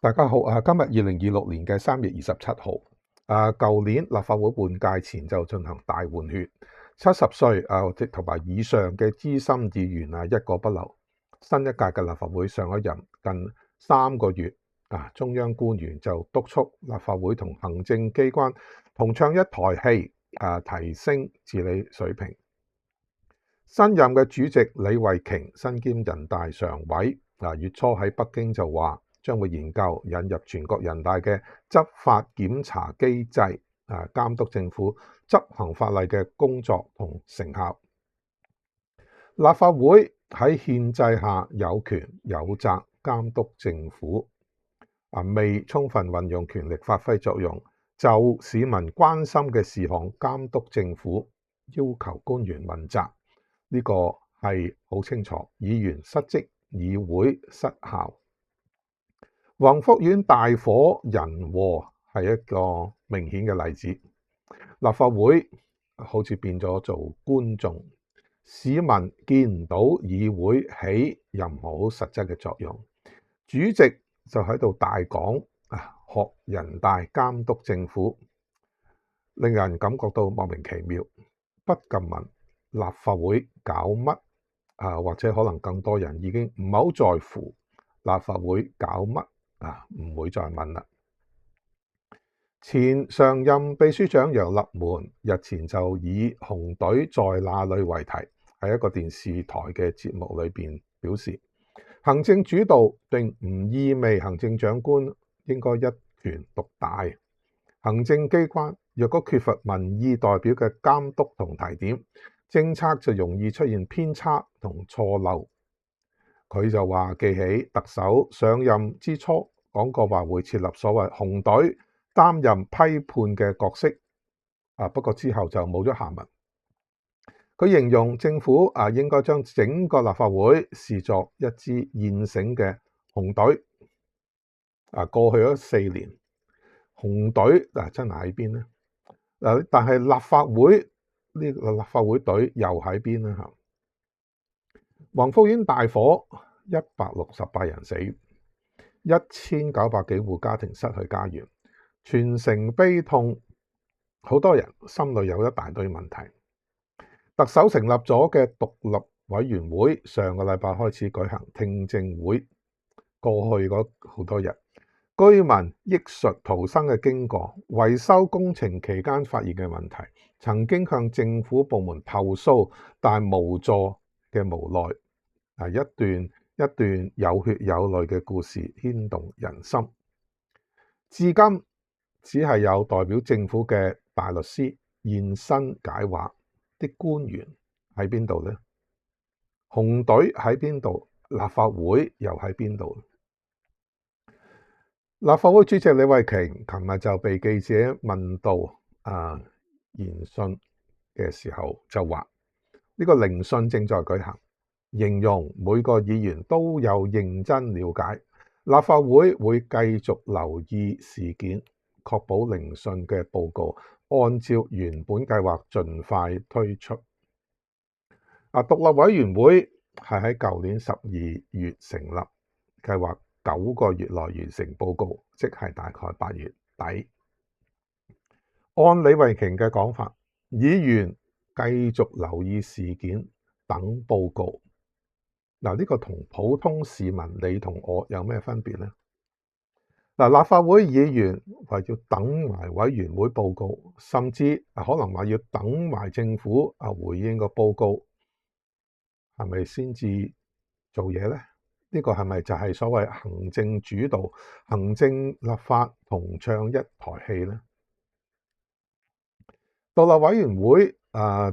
大家好，今日2026年嘅3月27號，舊年立法會換屆前就進行大換血，70歲同埋以上嘅資深議員一個不留。新一屆嘅立法會上一任近3個月，中央官員就督促立法會同行政機關同唱一台戲，提升治理水平。新任嘅主席李慧瓊身兼人大常委，月初喺北京就話將會研究引入全國人大嘅執法檢查機制，監督政府執行法例嘅工作同成效。立法會喺憲制下有權有責監督政府，未充分運用權力發揮作用，就市民關心嘅事項監督政府，要求官員問責。呢個係好清楚，議員失職，議會失效。宏福苑大火人禍係一個明顯嘅例子。立法會好似變咗做觀眾，市民見唔到議會起任何實質嘅作用。主席就喺度大講學人大監督政府，令人感覺到莫名其妙。不禁問立法會搞乜？或者可能更多人已經唔係好在乎立法會搞乜，唔會再問啦。前常任秘書長楊立門日前就以紅隊在哪裏為題，喺一個電視台嘅節目裏邊表示，行政主導並唔意味行政長官應該一權獨大。行政機關若果缺乏民意代表嘅監督同提點，政策就容易出現偏差同錯漏。佢就話記起特首上任之初講過話會設立所謂紅隊擔任批判嘅角色，不過之後就冇咗下文。佢形容政府應該將整個立法會視作一支現成嘅紅隊。過去咗4年，紅隊真係喺邊呢？但係立法會呢個立法會隊又喺邊呢？宏福苑大火，168人死，1900幾戶家庭失去家園，全城悲痛，好多人心裏有一大堆問題。特首成立咗嘅獨立委員會，上個禮拜開始舉行聽證會。過去嗰好多日，居民憶述逃生嘅經過，維修工程期間發現嘅問題，曾經向政府部門投訴但無助嘅無奈，一段一段有血有淚嘅故事牽動人心。至今只係有代表政府嘅大律師現身解話，啲官員喺邊度呢？紅隊喺邊度？立法會又喺邊度？立法會主席李慧瓊琴日就被記者問到研訊嘅時候，就話呢個聆訊正在舉行，形容每個議員都有認真了解，立法會會繼續留意事件，確保聆訊嘅報告按照原本計劃盡快推出。獨立委員會係喺舊年12月成立，計劃9個月內完成報告，即係大概8月底。按李慧瓊嘅講法，議員繼續留意事件，等報告。呢個同普通市民你同我有咩分別呢？立法會議員話要等埋委員會報告，甚至可能話要等埋政府回應個報告，係咪先至做嘢呢？呢個係咪就係所謂行政主導、行政立法同唱一台戲呢？獨立委員會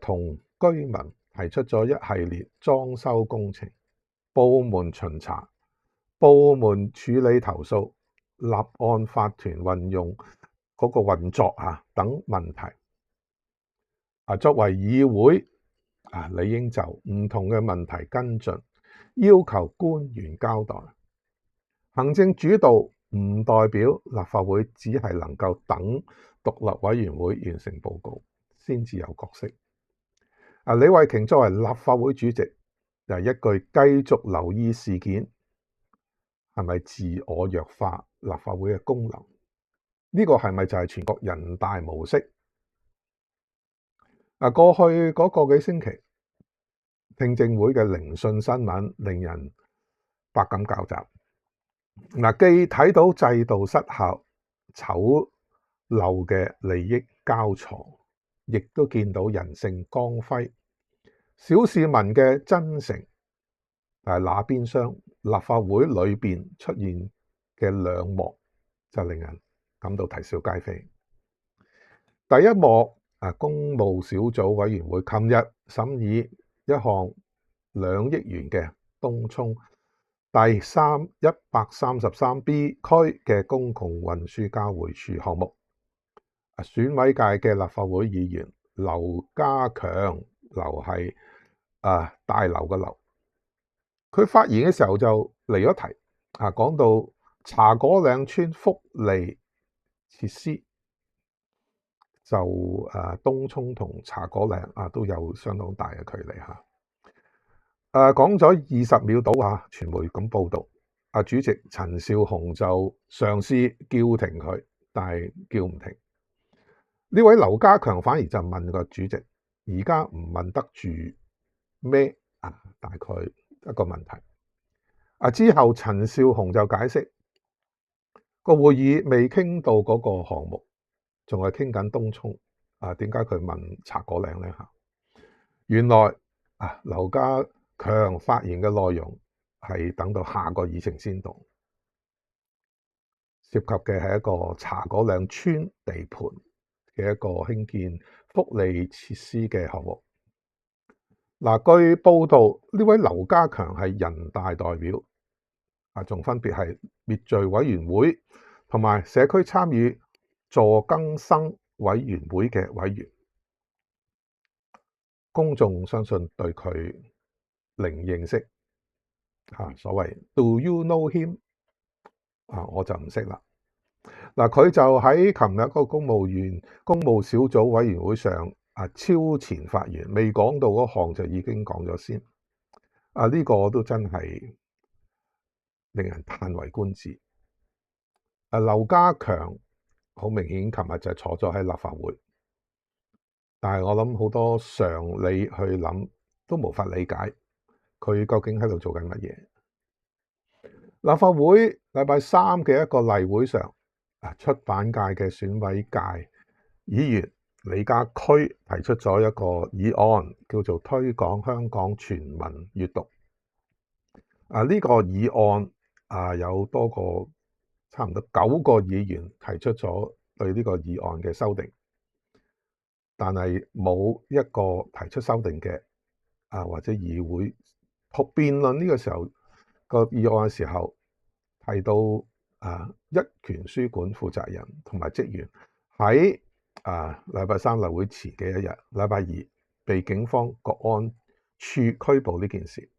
同居民提出咗一系列裝修工程、部門巡查、部門處理投訴、立案法團運用嗰個運作等問題。作為議會理應就唔同嘅問題跟進，要求官員交代。行政主導唔代表立法會只係能夠等獨立委員會完成報告先至有角色。李慧瓊作為立法會主席，一句繼續留意事件，係咪自我弱化立法會嘅功能？呢個係咪就係全國人大模式？過去嗰個幾星期，聽證會嘅聆訊新聞令人百感交集。既睇到制度失效、醜陋嘅利益交錯，亦都見到人性光輝、小市民嘅真誠。但係那邊廂立法會裏邊出現嘅兩幕就令人感到啼笑皆非。第一幕，公務小組委員會琴日審議一項2億元嘅東涌第133B 區嘅公共運輸交匯處項目。選委界嘅立法會議員劉家強，劉係大樓嘅劉，佢發言嘅時候就離咗題，講到茶果嶺村福利設施，就東涌同茶果嶺都有相當大嘅距離嚇。講咗20秒到傳媒咁報導。主席陳紹雄就嘗試叫停佢，但係叫唔停。呢位劉家強反而就問個主席：而家唔問得住咩？大概一個問題。之後陳紹雄就解釋個會議未傾到嗰個項目，仲係傾緊東涌。點解佢問茶果嶺呢？原來劉家強發言嘅內容係等到下個議程先到，涉及嘅係一個茶果嶺村地盤嘅一個興建福利設施嘅項目。據報道，呢位劉家強係人大代表，仲分別係滅罪委員會同埋社區參與助更生委員會嘅委員。公眾相信對佢零認識。所謂 Do you know him？我就唔識啦。佢就喺琴日嗰個公務小組委員會上超前發言，未講到嗰項就已經講咗先。呢個都真係令人嘆為觀止。劉家強好明顯琴日就坐咗喺立法會，但係我諗好多常理去諗都無法理解佢究竟喺度做緊乜嘢。立法會禮拜三嘅一個例會上，出版界嘅選委界議員李家駒提出咗一個議案，叫做推廣香港全民閱讀。呢個議案有多個差唔多9個議員提出咗對呢個議案嘅修訂，但係冇一個提出修訂嘅或者議會辯論呢個時候個議案嘅時候提到一拳書館負責人同埋職員喺禮拜三例會前嘅一日，禮拜二被警方國安處拘捕呢件事。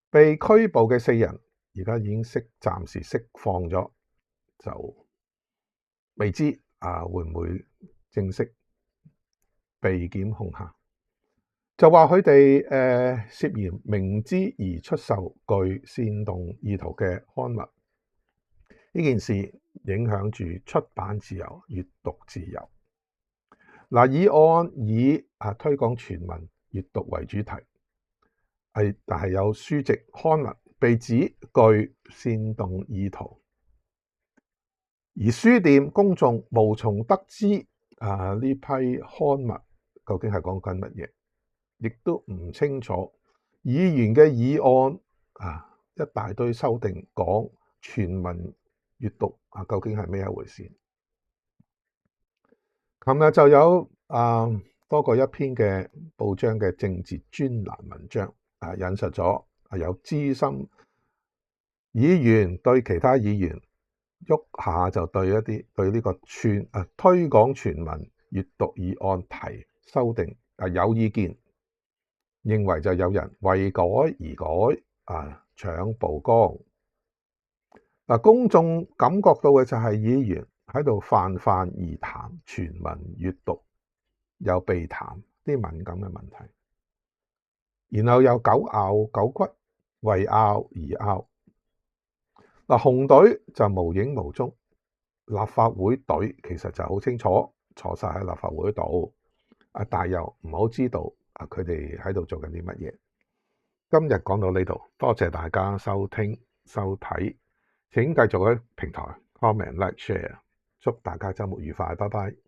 被拘捕嘅4人而家已經暫時釋放咗，就未知會唔會正式被檢控下。就話佢哋涉嫌明知而出售具煽動意圖嘅刊物，呢件事影響住出版自由、閱讀自由。議案以推廣全民閱讀為主題，但係有書籍刊物被指具煽動意圖，而書店公眾無從得知呢批刊物究竟係講緊乜嘢，亦都唔清楚議員嘅議案一大堆修訂講全民閱讀究竟係咩一回事。琴日就有多過一篇嘅報章嘅政治專欄文章引述咗有資深議員對其他議員喐下就對呢個推廣全民閱讀議案提修訂有意見，認為就有人為改而改搶曝光。公眾感覺到嘅就係議員喺度泛泛而談全民閱讀，又避談啲敏感嘅問題，然後又狗咬狗骨，為拗而拗。嗱，紅隊就無影無蹤，立法會隊其實就好清楚坐晒喺立法會度，但又唔好知道佢哋喺度做緊啲乜嘢。今日講到呢度，多謝大家收聽收睇，請繼續喺平台 comment like share，祝大家週末愉快，拜拜。